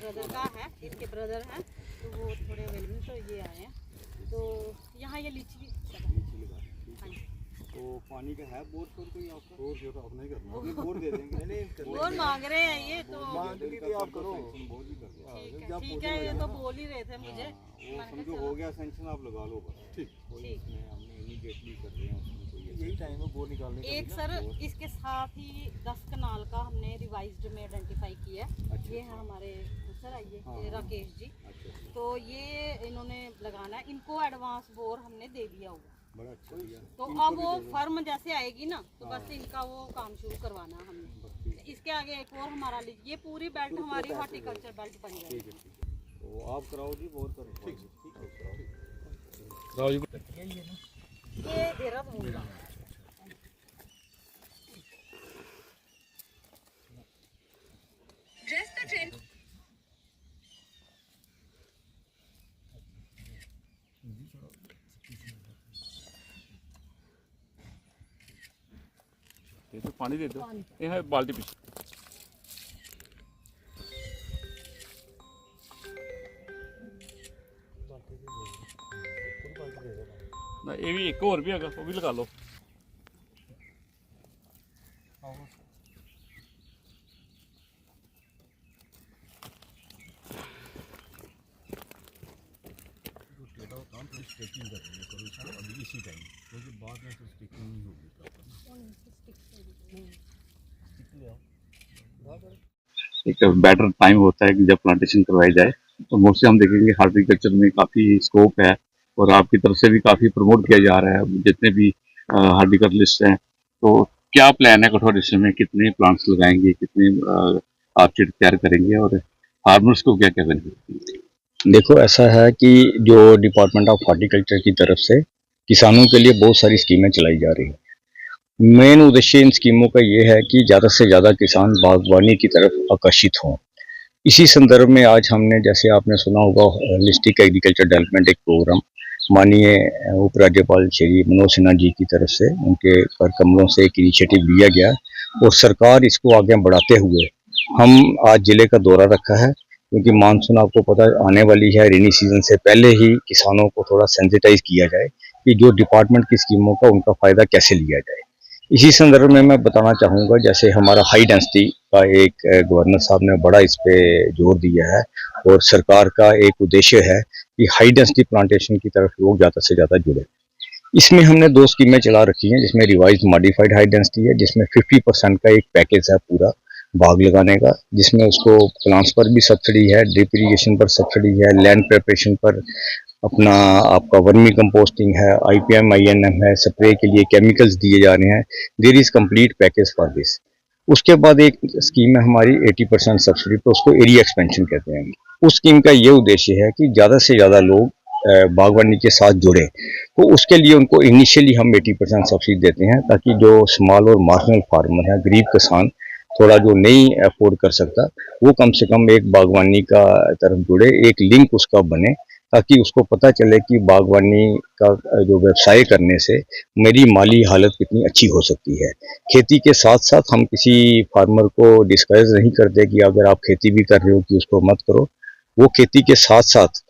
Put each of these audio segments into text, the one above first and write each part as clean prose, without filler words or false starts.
Brother का है, इसके ब्रदर हैं तो वो थोड़े अवेलेबल, तो ये आए हैं। तो यहाँ ये लीची भी हाँ जी। तो पानी का है बोर पर कोई आपका? बोर जो तो आप नहीं करना, बोर दे देंगे। नहीं बोर मांग रहे हैं ये तो मांग ली थी आप करो, बोर भी कर दो। ठीक है, ये तो बोल ही रहे थे मुझे। वो समझो हो गया सेंक्शन, आप लगा लो बस। ठीक हमने इमीडिएटली कर रहे हैं, उसमें कोई यही टाइम है बोर निकालने का। एक सर इसके साथ ही 10 कनाल का हमने रिवाइज्ड में आइडेंटिफाई किया है। ये है हमारे सर, आइए राकेश जी। तो ये इन्होंने लगाना है, इनको एडवांस बोर हमने दे दिया हुआ। बड़ा अच्छा दिया। तो अब वो फर्म जैसे आएगी ना तो बस इनका वो काम शुरू करवाना है हमने। इसके आगे एक और हमारा लीजिए, ये पूरी बेल्ट हमारी हॉर्टिकल्चर बेल्ट बन गई है। तो आप कराओ जी, बोर करो। ठीक कराओ जी। ये देहरादून का तो पानी दे दो, ये है बाल्टी पीछे। ना ये भी एक और भी है, वो भी लगा लो। स्टिकिंग कर रही है करो इसको अभी इसी टाइम, क्योंकि बाद में तो स्टिकिंग नहीं होगी प्रॉपर। एक बेटर टाइम होता है कि जब प्लांटेशन करवाई जाए, तो मोस्टली हम देखेंगे हार्टिकल्चर में काफ़ी स्कोप है और आपकी तरफ से भी काफ़ी प्रमोट किया जा रहा है जितने भी हार्टिकल्चरिस्ट हैं। तो क्या प्लान है कठुआ डिस्ट्रिक्ट में, कितने प्लांट्स लगाएंगे, कितने आप चिट तैयार करेंगे और फार्मर्स को क्या क्या बेनिफिट? देखो ऐसा है कि जो डिपार्टमेंट ऑफ हॉर्टिकल्चर की तरफ से किसानों के लिए बहुत सारी स्कीमें चलाई जा रही हैं। मेन उद्देश्य इन स्कीमों का ये है कि ज़्यादा से ज़्यादा किसान बागवानी की तरफ आकर्षित हों। इसी संदर्भ में आज हमने, जैसे आपने सुना होगा, होलिस्टिक एग्रीकल्चर डेवलपमेंट एक प्रोग्राम माननीय उपराज्यपाल श्री मनोज सिन्हा जी की तरफ से उनके कर कमलों से एक इनिशिएटिव लिया गया और सरकार इसको आगे बढ़ाते हुए हम आज ज़िले का दौरा रखा है, क्योंकि मानसून आपको पता आने वाली है। रेनी सीजन से पहले ही किसानों को थोड़ा सेंसिटाइज किया जाए कि जो डिपार्टमेंट की स्कीमों का उनका फ़ायदा कैसे लिया जाए। इसी संदर्भ में मैं बताना चाहूँगा, जैसे हमारा हाई डेंसिटी का एक गवर्नर साहब ने बड़ा इस पे जोर दिया है और सरकार का एक उद्देश्य है कि हाई डेंसिटी प्लांटेशन की तरफ लोग ज़्यादा से ज़्यादा जुड़े। इसमें हमने 2 स्कीमें चला रखी हैं, जिसमें रिवाइज मॉडिफाइड हाई डेंसिटी है, जिसमें 50% का एक पैकेज है पूरा बाग लगाने का, जिसमें उसको प्लांट्स पर भी सब्सिडी है, ड्रिप इरीगेशन पर सब्सिडी है, लैंड प्रिपरेशन पर अपना आपका वर्मी कंपोस्टिंग है, IPM INM है, स्प्रे के लिए केमिकल्स दिए जा रहे हैं। There is complete package for this. उसके बाद एक स्कीम है हमारी 80% सब्सिडी पर, उसको एरिया एक्सपेंशन कहते हैं। उस स्कीम का ये उद्देश्य है कि ज़्यादा से ज़्यादा लोग बागवानी के साथ जुड़े, तो उसके लिए उनको इनिशियली हम 80% सब्सिडी देते हैं, ताकि जो स्मॉल और मार्जिनल फार्मर है, गरीब किसान थोड़ा जो नहीं अफोर्ड कर सकता, वो कम से कम एक बागवानी का तरफ जुड़े, एक लिंक उसका बने, ताकि उसको पता चले कि बागवानी का जो व्यवसाय करने से मेरी माली हालत कितनी अच्छी हो सकती है। खेती के साथ साथ हम किसी फार्मर को डिस्करेज नहीं करते कि अगर आप खेती भी कर रहे हो कि उसको मत करो। वो खेती के साथ साथ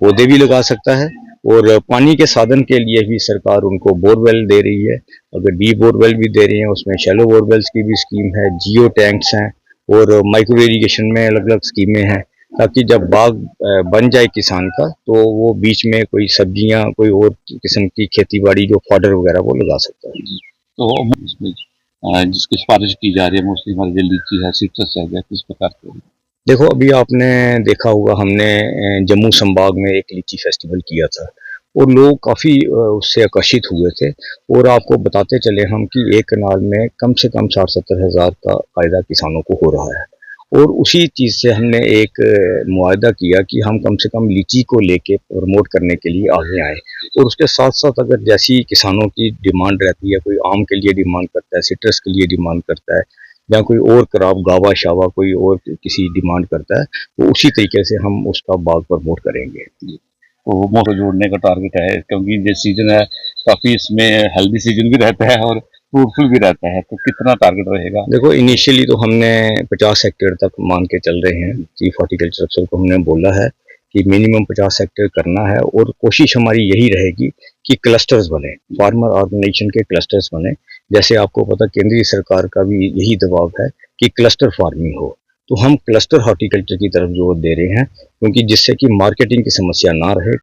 पौधे भी लगा सकता है और पानी के साधन के लिए भी सरकार उनको बोरवेल दे रही है। अगर डी बोरवेल भी दे रही है, उसमें शैलो बोरवेल्स की भी स्कीम है, जियो टैंक्स हैं और माइक्रो इरीगेशन में अलग अलग स्कीमें हैं, ताकि जब बाग बन जाए किसान का तो वो बीच में कोई सब्जियां, कोई और किस्म की खेती बाड़ी जो फॉडर वगैरह वो लगा सकता है। तो इसमें जिसकी सिफारिश की जा रही है मोस्टली हमारी जो लीची है, सिट्रस है, किस प्रकार के? देखो अभी आपने देखा होगा, हमने जम्मू संभाग में एक लीची फेस्टिवल किया था और लोग काफ़ी उससे आकर्षित हुए थे। और आपको बताते चले हम कि एक कनाल में कम से कम 60-70 हज़ार का फ़ायदा किसानों को हो रहा है। और उसी चीज़ से हमने एक मुआहदा किया कि हम कम से कम लीची को लेके प्रमोट करने के लिए आगे आए। और उसके साथ साथ अगर जैसी किसानों की डिमांड रहती है, कोई आम के लिए डिमांड करता है, सिट्रस के लिए डिमांड करता है, या कोई और क्रॉप गावा शावा कोई और किसी डिमांड करता है, तो उसी तरीके से हम उसका बाग प्रमोट करेंगे। तो मोटर जोड़ने का टारगेट है, क्योंकि ये सीजन है काफ़ी, इसमें हेल्दी सीजन भी रहता है और फ्रूटफुल भी रहता है, तो कितना टारगेट रहेगा? देखो, इनिशियली तो हमने 50 हेक्टेयर तक मान के चल रहे हैं। चीफ हॉर्टिकल्चर अफसर को हमने बोला है कि मिनिमम 50 हेक्टेयर करना है, और कोशिश हमारी यही रहेगी कि क्लस्टर्स बने, फार्मर ऑर्गेनाइजेशन के क्लस्टर्स बने। जैसे आपको पता, केंद्रीय सरकार का भी यही दबाव है कि क्लस्टर फार्मिंग हो, तो हम क्लस्टर हॉर्टिकल्चर की तरफ जोर दे रहे हैं, क्योंकि जिससे कि मार्केटिंग की समस्या ना रहे,